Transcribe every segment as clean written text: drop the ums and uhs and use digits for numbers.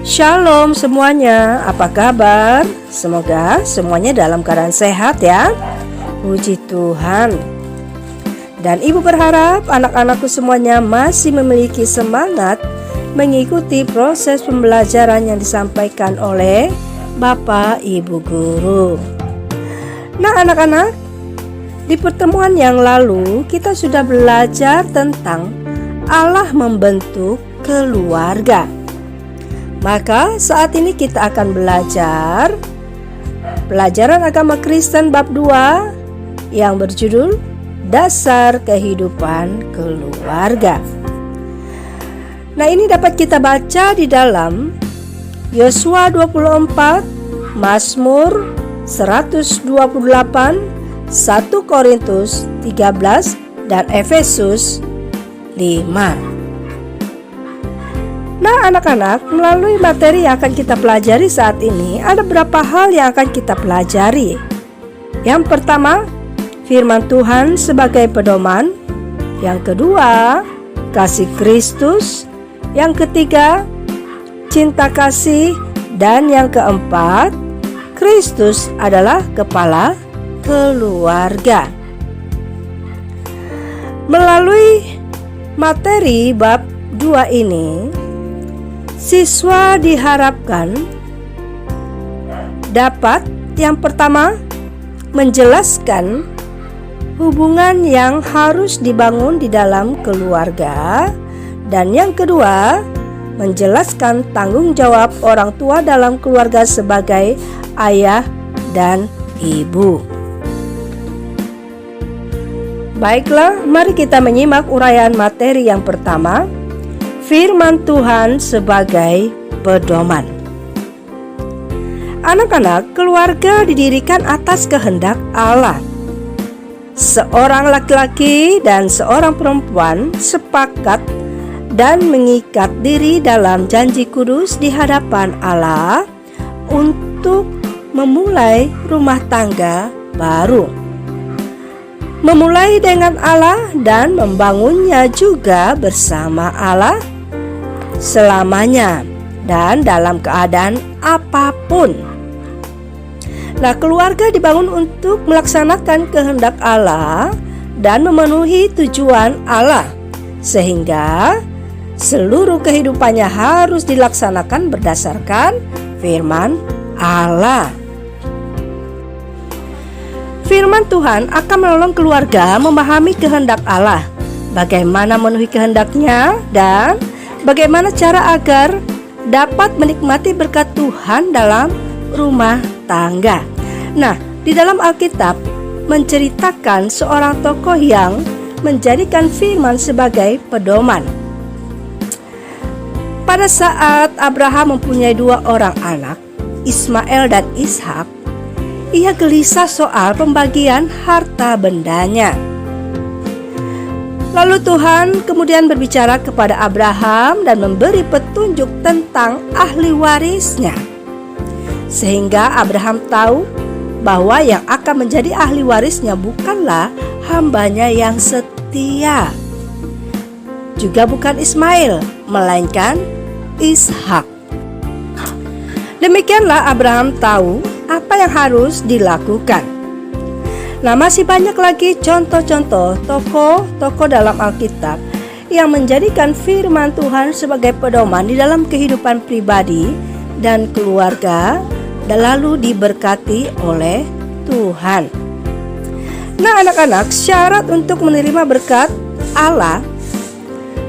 Shalom semuanya, apa kabar? Semoga semuanya dalam keadaan sehat ya. Puji Tuhan. Dan ibu berharap anak-anakku semuanya masih memiliki semangat mengikuti proses pembelajaran yang disampaikan oleh Bapak Ibu Guru. Nah anak-anak, di pertemuan yang lalu kita sudah belajar tentang Allah membentuk keluarga. Maka saat ini kita akan belajar pelajaran agama Kristen bab 2 yang berjudul Dasar Kehidupan Keluarga. Nah, ini dapat kita baca di dalam Yosua 24, Mazmur 128, 1 Korintus 13 dan Efesus 5. Nah anak-anak, melalui materi yang akan kita pelajari saat ini, ada beberapa hal yang akan kita pelajari. Yang pertama, firman Tuhan sebagai pedoman. Yang kedua, kasih Kristus. Yang ketiga, cinta kasih. Dan yang keempat, Kristus adalah kepala keluarga. Melalui materi bab 2 ini, siswa diharapkan dapat yang pertama menjelaskan hubungan yang harus dibangun di dalam keluarga, dan yang kedua menjelaskan tanggung jawab orang tua dalam keluarga sebagai ayah dan ibu. Baiklah, mari kita menyimak uraian materi yang pertama, firman Tuhan sebagai pedoman. Anak-anak, keluarga didirikan atas kehendak Allah. Seorang laki-laki dan seorang perempuan sepakat dan mengikat diri dalam janji kudus di hadapan Allah untuk memulai rumah tangga baru. Memulai dengan Allah dan membangunnya juga bersama Allah selamanya dan dalam keadaan apapun. Nah, keluarga dibangun untuk melaksanakan kehendak Allah dan memenuhi tujuan Allah, sehingga seluruh kehidupannya harus dilaksanakan berdasarkan firman Allah. Firman Tuhan akan menolong keluarga memahami kehendak Allah, bagaimana memenuhi kehendaknya, dan bagaimana cara agar dapat menikmati berkat Tuhan dalam rumah tangga. Nah, di dalam Alkitab menceritakan seorang tokoh yang menjadikan firman sebagai pedoman. Pada saat Abraham mempunyai 2 orang anak, Ismail dan Ishak, ia gelisah soal pembagian harta bendanya. Lalu Tuhan kemudian berbicara kepada Abraham dan memberi petunjuk tentang ahli warisnya, sehingga Abraham tahu bahwa yang akan menjadi ahli warisnya bukanlah hambanya yang setia, juga bukan Ismail, melainkan Ishak. Demikianlah Abraham tahu apa yang harus dilakukan. Nah, masih banyak lagi contoh-contoh tokoh-tokoh dalam Alkitab yang menjadikan firman Tuhan sebagai pedoman di dalam kehidupan pribadi dan keluarga, dan lalu diberkati oleh Tuhan. Nah anak-anak, syarat untuk menerima berkat Allah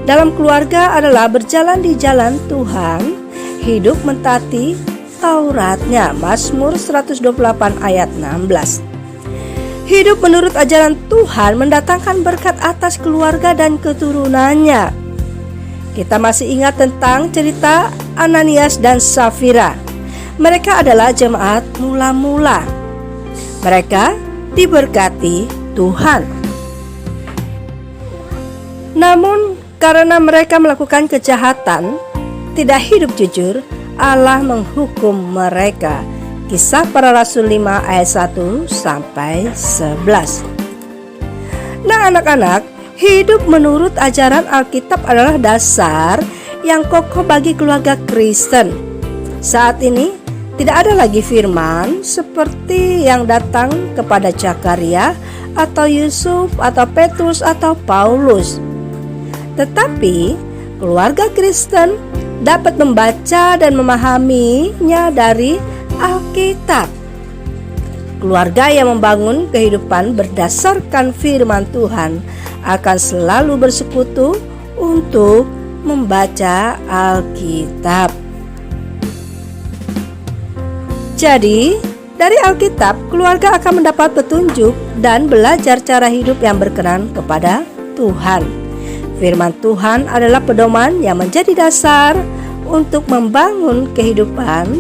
dalam keluarga adalah berjalan di jalan Tuhan, hidup mentaati Tauratnya, Mazmur 128 ayat 16. Hidup menurut ajaran Tuhan mendatangkan berkat atas keluarga dan keturunannya. Kita masih ingat tentang cerita Ananias dan Safira. Mereka adalah jemaat mula-mula. Mereka diberkati Tuhan. Namun karena mereka melakukan kejahatan, tidak hidup jujur, Allah menghukum mereka. Kisah Para Rasul 5 ayat 1 sampai 11. Nah anak-anak, hidup menurut ajaran Alkitab adalah dasar yang kokoh bagi keluarga Kristen. Saat ini tidak ada lagi firman seperti yang datang kepada Zakaria atau Yusuf atau Petrus atau Paulus. Tetapi keluarga Kristen dapat membaca dan memahaminya dari Alkitab. Keluarga yang membangun kehidupan berdasarkan firman Tuhan akan selalu bersekutu untuk membaca Alkitab. Jadi, dari Alkitab, keluarga akan mendapat petunjuk dan belajar cara hidup yang berkenan kepada Tuhan. Firman Tuhan adalah pedoman yang menjadi dasar untuk membangun kehidupan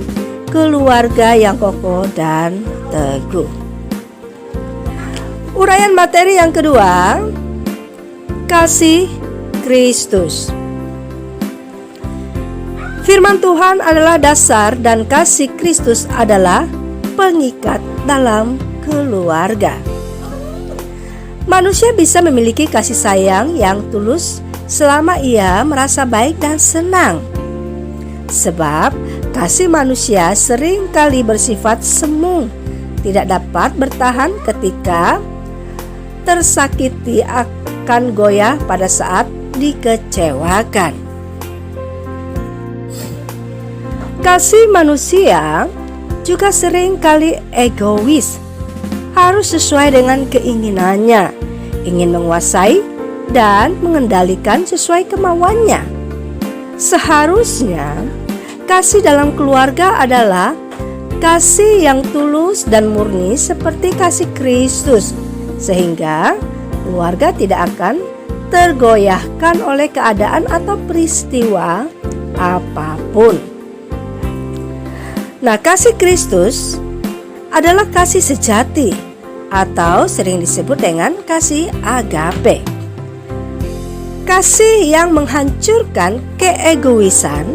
keluarga yang kokoh dan teguh. Uraian materi yang kedua, kasih Kristus. Firman Tuhan adalah dasar dan kasih Kristus adalah pengikat dalam keluarga. Manusia bisa memiliki kasih sayang yang tulus selama ia merasa baik dan senang. Sebab kasih manusia sering kali bersifat semu, tidak dapat bertahan ketika tersakiti, akan goyah pada saat dikecewakan. Kasih manusia juga sering kali egois, harus sesuai dengan keinginannya, ingin menguasai dan mengendalikan sesuai kemauannya. Seharusnya kasih dalam keluarga adalah kasih yang tulus dan murni seperti kasih Kristus, sehingga keluarga tidak akan tergoyahkan oleh keadaan atau peristiwa apapun. Nah, kasih Kristus adalah kasih sejati atau sering disebut dengan kasih agape. Kasih yang menghancurkan keegoisan,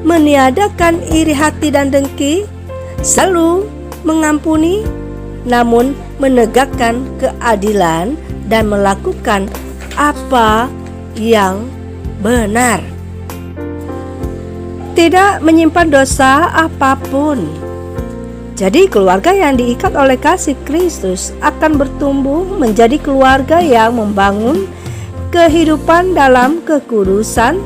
meniadakan iri hati dan dengki, selalu mengampuni, namun menegakkan keadilan dan melakukan apa yang benar. Tidak menyimpan dosa apapun. Jadi keluarga yang diikat oleh kasih Kristus akan bertumbuh menjadi keluarga yang membangun kehidupan dalam kekudusan,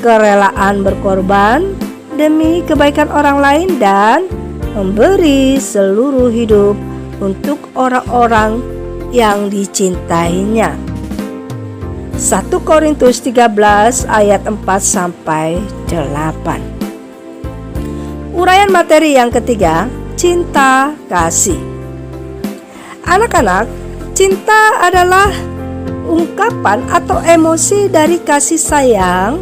kerelaan berkorban demi kebaikan orang lain dan memberi seluruh hidup untuk orang-orang yang dicintainya. 1 Korintus 13 ayat 4-8. Uraian materi yang ketiga, cinta kasih. Anak-anak, cinta adalah ungkapan atau emosi dari kasih sayang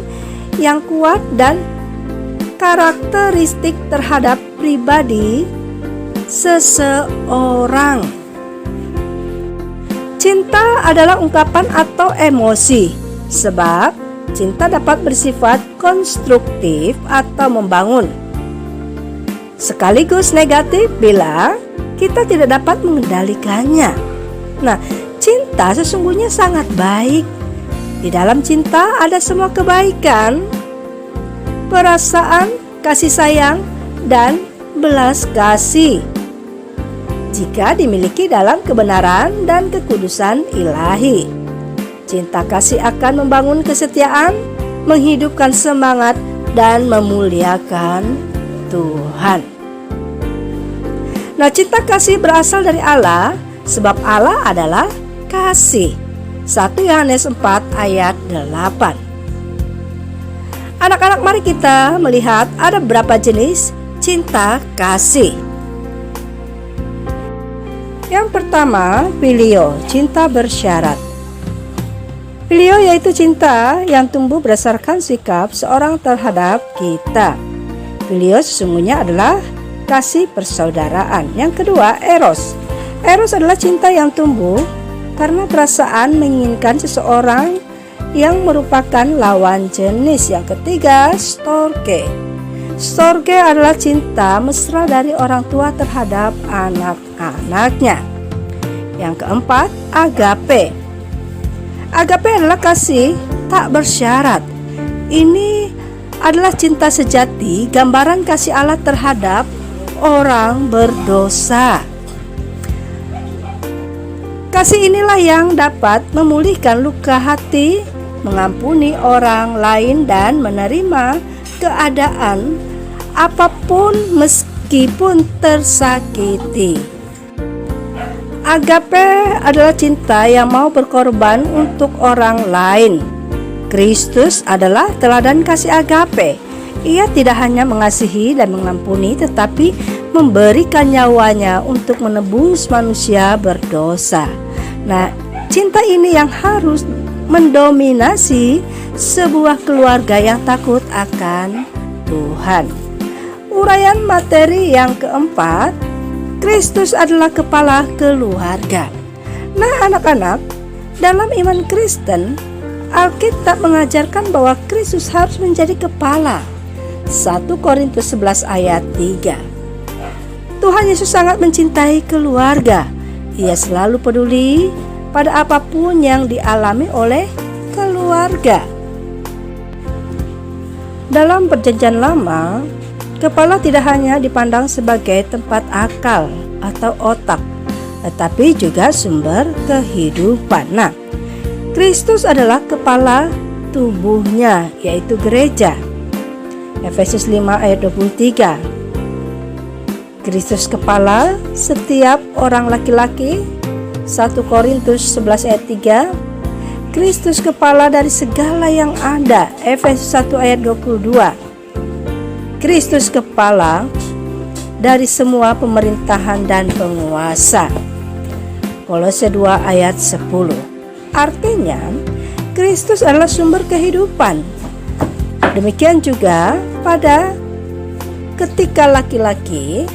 yang kuat dan karakteristik terhadap pribadi seseorang. Cinta adalah ungkapan atau emosi, sebab cinta dapat bersifat konstruktif atau membangun, sekaligus negatif bila kita tidak dapat mengendalikannya. Nah, cinta sesungguhnya sangat baik. Di dalam cinta ada semua kebaikan, perasaan, kasih sayang, dan belas kasih. Jika dimiliki dalam kebenaran dan kekudusan ilahi, cinta kasih akan membangun kesetiaan, menghidupkan semangat, dan memuliakan Tuhan. Nah, cinta kasih berasal dari Allah, sebab Allah adalah kasih. 1 Yohanes 4 ayat 8. Anak-anak, mari kita melihat ada berapa jenis cinta kasih. Yang pertama, filio, cinta bersyarat. Filio yaitu cinta yang tumbuh berdasarkan sikap seorang terhadap kita. Filio sesungguhnya adalah kasih persaudaraan. Yang kedua, eros. Eros adalah cinta yang tumbuh karena perasaan menginginkan seseorang yang merupakan lawan jenis. Yang ketiga, storge. Storge adalah cinta mesra dari orang tua terhadap anak-anaknya. Yang keempat, agape. Agape adalah kasih tak bersyarat. Ini adalah cinta sejati, gambaran kasih Allah terhadap orang berdosa. Kasih inilah yang dapat memulihkan luka hati, mengampuni orang lain, dan menerima keadaan apapun meskipun tersakiti. Agape adalah cinta yang mau berkorban untuk orang lain. Kristus adalah teladan kasih agape. Ia tidak hanya mengasihi dan mengampuni, tetapi memberikan nyawanya untuk menebus manusia berdosa. Nah, cinta ini yang harus mendominasi sebuah keluarga yang takut akan Tuhan. Uraian materi yang keempat, Kristus adalah kepala keluarga. Nah, anak-anak, dalam iman Kristen, Alkitab mengajarkan bahwa Kristus harus menjadi kepala. 1 Korintus 11 ayat 3. Tuhan Yesus sangat mencintai keluarga. Ia selalu peduli pada apapun yang dialami oleh keluarga. Dalam Perjanjian Lama, kepala tidak hanya dipandang sebagai tempat akal atau otak, tetapi juga sumber kehidupan. Nah, Kristus adalah kepala tubuhnya, yaitu gereja. Efesus 5 ayat 23. Kristus kepala setiap orang laki-laki. 1 Korintus 11 ayat 3. Kristus kepala dari segala yang ada. Efesus 1 ayat 22. Kristus kepala dari semua pemerintahan dan penguasa. Kolose 2 ayat 10. Artinya, Kristus adalah sumber kehidupan. Demikian juga pada ketika laki-laki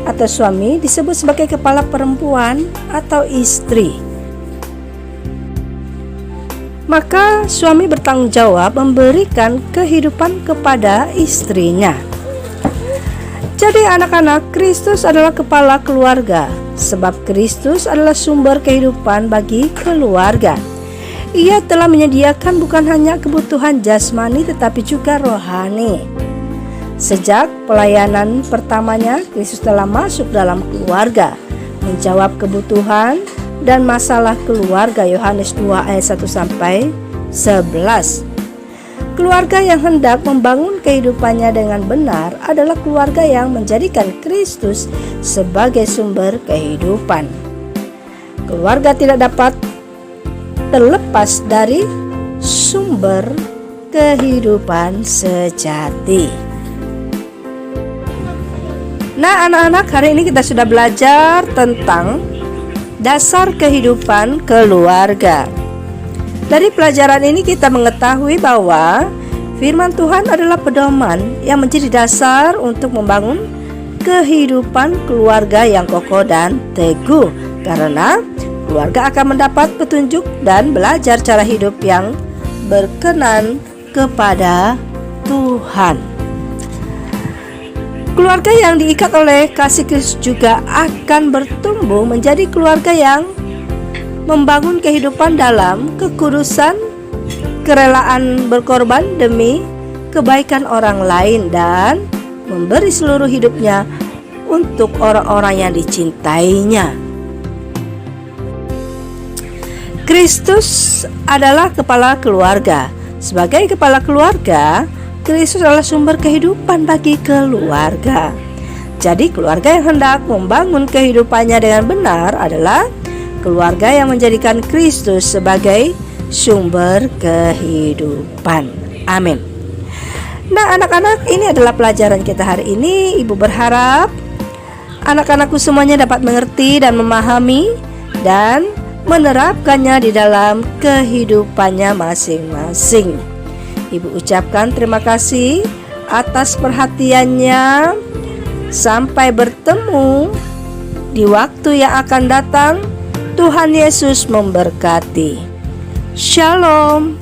atau suami disebut sebagai kepala perempuan atau istri, maka suami bertanggung jawab memberikan kehidupan kepada istrinya. Jadi anak-anak, Kristus adalah kepala keluarga, sebab Kristus adalah sumber kehidupan bagi keluarga. Ia telah menyediakan bukan hanya kebutuhan jasmani tetapi juga rohani. Sejak pelayanan pertamanya, Kristus telah masuk dalam keluarga, menjawab kebutuhan dan masalah keluarga. Yohanes 2 ayat 1-11. Keluarga yang hendak membangun kehidupannya dengan benar adalah keluarga yang menjadikan Kristus sebagai sumber kehidupan. Keluarga tidak dapat terlepas dari sumber kehidupan sejati. Nah, anak-anak, hari ini kita sudah belajar tentang dasar kehidupan keluarga. Dari pelajaran ini kita mengetahui bahwa firman Tuhan adalah pedoman yang menjadi dasar untuk membangun kehidupan keluarga yang kokoh dan teguh, karena keluarga akan mendapat petunjuk dan belajar cara hidup yang berkenan kepada Tuhan. Keluarga yang diikat oleh kasih Kristus juga akan bertumbuh menjadi keluarga yang membangun kehidupan dalam kekudusan, kerelaan berkorban demi kebaikan orang lain, dan memberi seluruh hidupnya untuk orang-orang yang dicintainya. Kristus adalah kepala keluarga. Sebagai kepala keluarga, Kristus adalah sumber kehidupan bagi keluarga. Jadi keluarga yang hendak membangun kehidupannya dengan benar adalah keluarga yang menjadikan Kristus sebagai sumber kehidupan. Amin. Nah, anak-anak, ini adalah pelajaran kita hari ini. Ibu berharap anak-anakku semuanya dapat mengerti dan memahami dan menerapkannya di dalam kehidupannya masing-masing. Ibu ucapkan terima kasih atas perhatiannya. Sampai bertemu di waktu yang akan datang. Tuhan Yesus memberkati. Shalom.